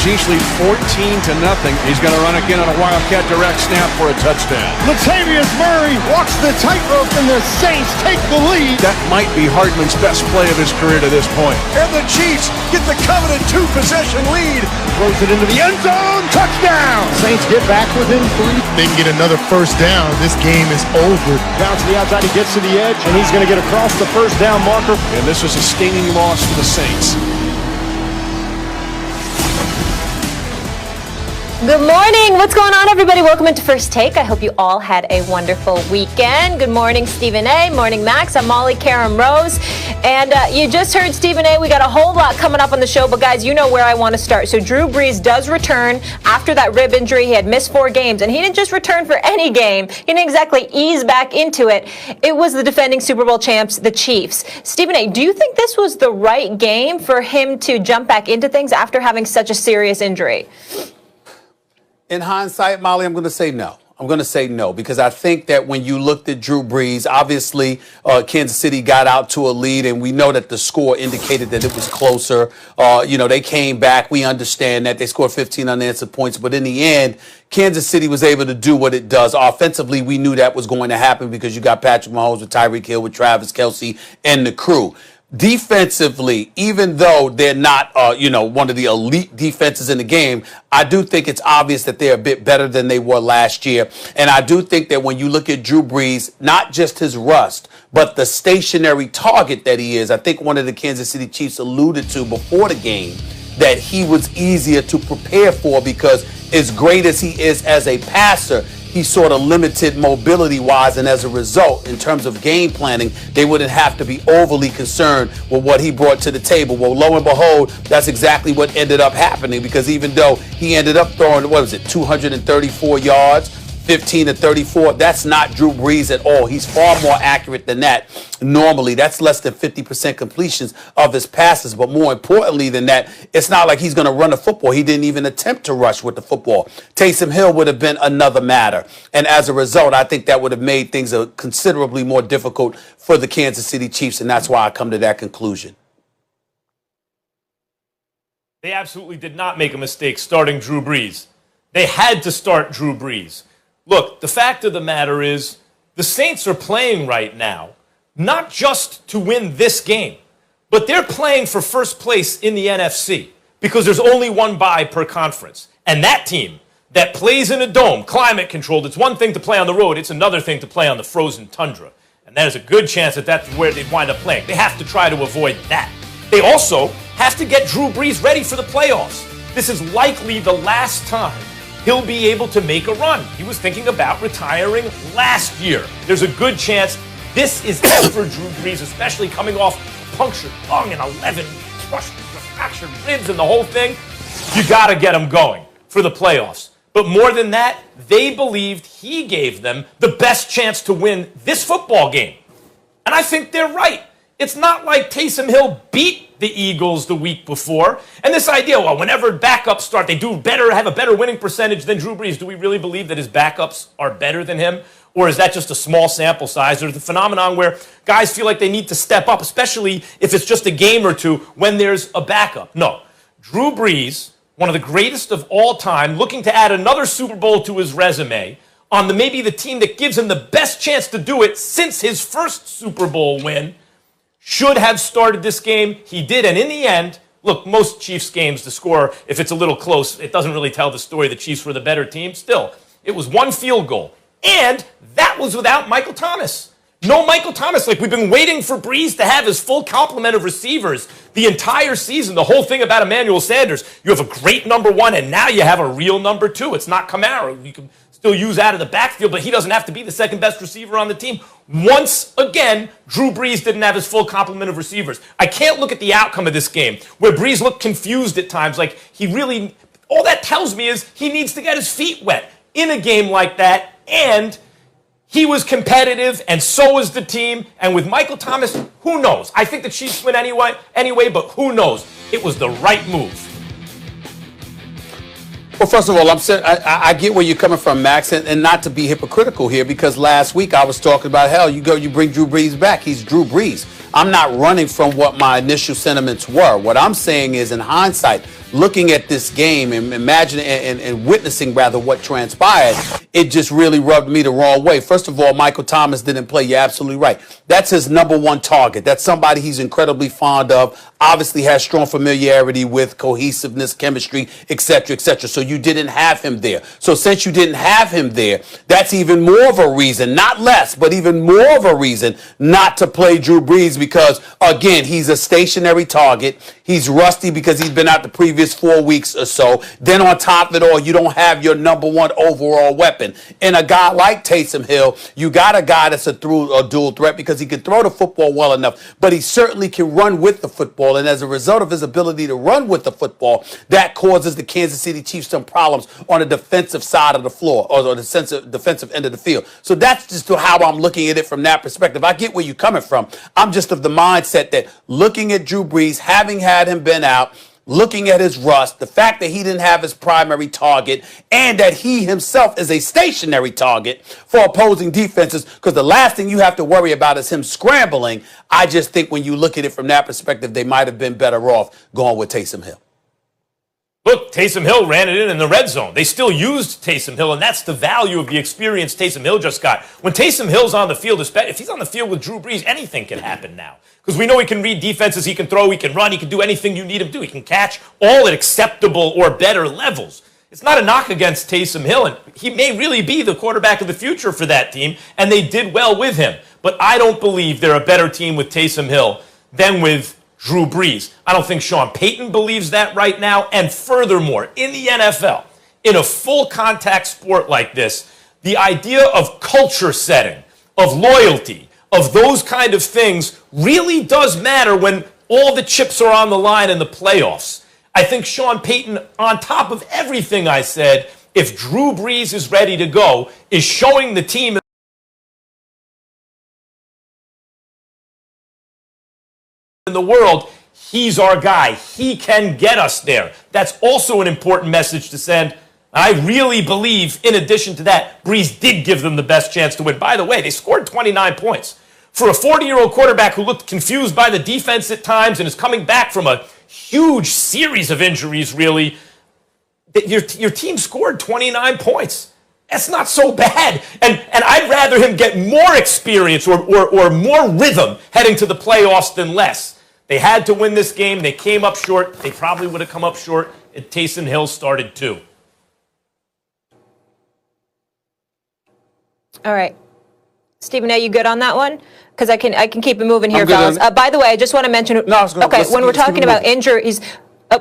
Chiefs lead 14-0. He's going to run again on a Wildcat direct snap for a touchdown. Latavius Murray walks the tightrope and the Saints take the lead. That might be Hardman's best play of his career to this point. And the Chiefs get the coveted 2-possession lead. Throws it into the end zone. Touchdown. Saints get back within 3. They can get another first down. This game is over. Down to the outside. He gets to the edge, and he's going to get across the first down marker. And this is a stinging loss for the Saints. Good morning. What's going on, everybody? Welcome into First Take. I hope you all had a wonderful weekend. Good morning, Stephen A. Morning, Max. I'm Molly Karen Rose. And you just heard Stephen A. We got a whole lot coming up on the show, but guys, you know where I want to start. So Drew Brees does return after that rib injury. He had missed 4 games, and he didn't just return for any game. He didn't exactly ease back into it. It was the defending Super Bowl champs, the Chiefs. Stephen A., do you think this was the right game for him to jump back into things after having such a serious injury? In hindsight, Molly, I'm going to say no. I'm going to say no, because I think that when you looked at Drew Brees, obviously Kansas City got out to a lead, and we know that the score indicated that it was closer. They came back. We understand that. They scored 15 unanswered points. But in the end, Kansas City was able to do what it does. Offensively, we knew that was going to happen because you got Patrick Mahomes with Tyreek Hill, with Travis Kelce, and the crew. Defensively, even though they're not, one of the elite defenses in the game, I do think it's obvious that they're a bit better than they were last year. And I do think that when you look at Drew Brees, not just his rust, but the stationary target that he is, I think one of the Kansas City Chiefs alluded to before the game that he was easier to prepare for because as great as he is as a passer, he's sort of limited mobility-wise, and as a result, in terms of game planning, they wouldn't have to be overly concerned with what he brought to the table. Well, lo and behold, that's exactly what ended up happening, because even though he ended up throwing, 234 yards, 15 to 34, that's not Drew Brees at all. He's far more accurate than that. Normally, that's less than 50% completions of his passes. But more importantly than that, it's not like he's going to run the football. He didn't even attempt to rush with the football. Taysom Hill would have been another matter. And as a result, I think that would have made things considerably more difficult for the Kansas City Chiefs. And that's why I come to that conclusion. They absolutely did not make a mistake starting Drew Brees. They had to start Drew Brees. Look, the fact of the matter is the Saints are playing right now, not just to win this game, but they're playing for first place in the NFC because there's only one bye per conference. And that team that plays in a dome, climate controlled, it's one thing to play on the road, it's another thing to play on the frozen tundra. And there's a good chance that that's where they'd wind up playing. They have to try to avoid that. They also have to get Drew Brees ready for the playoffs. This is likely the last time he'll be able to make a run. He was thinking about retiring last year. There's a good chance this is it for Drew Brees, especially coming off a punctured lung and 11 crushed, fractured ribs and the whole thing. You got to get him going for the playoffs. But more than that, they believed he gave them the best chance to win this football game. And I think they're right. It's not like Taysom Hill beat the Eagles the week before. And this idea, well, whenever backups start, they do better, have a better winning percentage than Drew Brees. Do we really believe that his backups are better than him? Or is that just a small sample size? Or the phenomenon where guys feel like they need to step up, especially if it's just a game or two when there's a backup? No. Drew Brees, one of the greatest of all time, looking to add another Super Bowl to his resume on maybe the team that gives him the best chance to do it since his first Super Bowl win, should have started this game. He did, and in the end, look, most Chiefs games, the score, if it's a little close, it doesn't really tell the story. The Chiefs were the better team. Still, it was one field goal, and that was without Michael Thomas. No Michael Thomas. Like, we've been waiting for Brees to have his full complement of receivers the entire season. The whole thing about Emmanuel Sanders, you have a great number one, and now you have a real number two. It's not Kamara. You can still use out of the backfield, but he doesn't have to be the second best receiver on the team. Once again, Drew Brees didn't have his full complement of receivers. I can't look at the outcome of this game where Brees looked confused at times. Like, all that tells me is he needs to get his feet wet in a game like that, and he was competitive, and so was the team. And with Michael Thomas, who knows? I think the Chiefs win anyway, but who knows? It was the right move. Well, first of all, I get where you're coming from, Max, and not to be hypocritical here, because last week I was talking about, you bring Drew Brees back. He's Drew Brees. I'm not running from what my initial sentiments were. What I'm saying is, in hindsight, looking at this game and imagining and witnessing rather what transpired, it just really rubbed me the wrong way. First of all, Michael Thomas didn't play. You're absolutely right. That's his number one target. That's somebody he's incredibly fond of. Obviously has strong familiarity with, cohesiveness, chemistry, etc., etc. So you didn't have him there. So since you didn't have him there, that's even more of a reason, not less, but even more of a reason not to play Drew Brees because, again, he's a stationary target. He's rusty because he's been out the previous 4 weeks or so. Then on top of it all, you don't have your number one overall weapon. And a guy like Taysom Hill, you got a guy that's a dual threat because he can throw the football well enough, but he certainly can run with the football. And as a result of his ability to run with the football, that causes the Kansas City Chiefs some problems on the defensive side of the floor or the defensive end of the field. So that's just how I'm looking at it from that perspective. I get where you're coming from. I'm just of the mindset that looking at Drew Brees, having had him been out, looking at his rust, the fact that he didn't have his primary target, and that he himself is a stationary target for opposing defenses, because the last thing you have to worry about is him scrambling. I just think when you look at it from that perspective, they might have been better off going with Taysom Hill. Look, Taysom Hill ran it in the red zone. They still used Taysom Hill, and that's the value of the experience Taysom Hill just got. When Taysom Hill's on the field, if he's on the field with Drew Brees, anything can happen now. Because we know he can read defenses, he can throw, he can run, he can do anything you need him to do. He can catch all at acceptable or better levels. It's not a knock against Taysom Hill, and he may really be the quarterback of the future for that team, and they did well with him. But I don't believe they're a better team with Taysom Hill than with Drew Brees. I don't think Sean Payton believes that right now. And furthermore, in the NFL, in a full contact sport like this, the idea of culture setting, of loyalty, of those kind of things really does matter when all the chips are on the line in the playoffs. I think Sean Payton, on top of everything I said, if Drew Brees is ready to go, is showing the team in the world, he's our guy. He can get us there. That's also an important message to send. I really believe, in addition to that, Brees did give them the best chance to win. By the way, they scored 29 points. For a 40-year-old quarterback who looked confused by the defense at times and is coming back from a huge series of injuries, really, your team scored 29 points. That's not so bad. And I'd rather him get more experience or more rhythm heading to the playoffs than less. They had to win this game. They came up short. They probably would have come up short if Taysom Hill started too. All right. Stephen, are you good on that one? Because I can keep it moving here, fellas. By the way, I just want to mention. No, I was gonna, okay, when we're talking about injuries.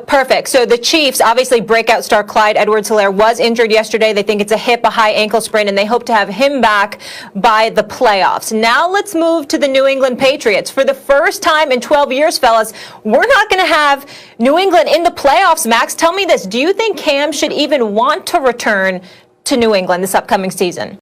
Perfect. So the Chiefs, obviously breakout star Clyde Edwards-Helaire was injured yesterday. They think it's a hip, a high ankle sprain, and they hope to have him back by the playoffs. Now let's move to the New England Patriots. For the first time in 12 years, fellas, we're not going to have New England in the playoffs. Max, tell me this. Do you think Cam should even want to return to New England this upcoming season?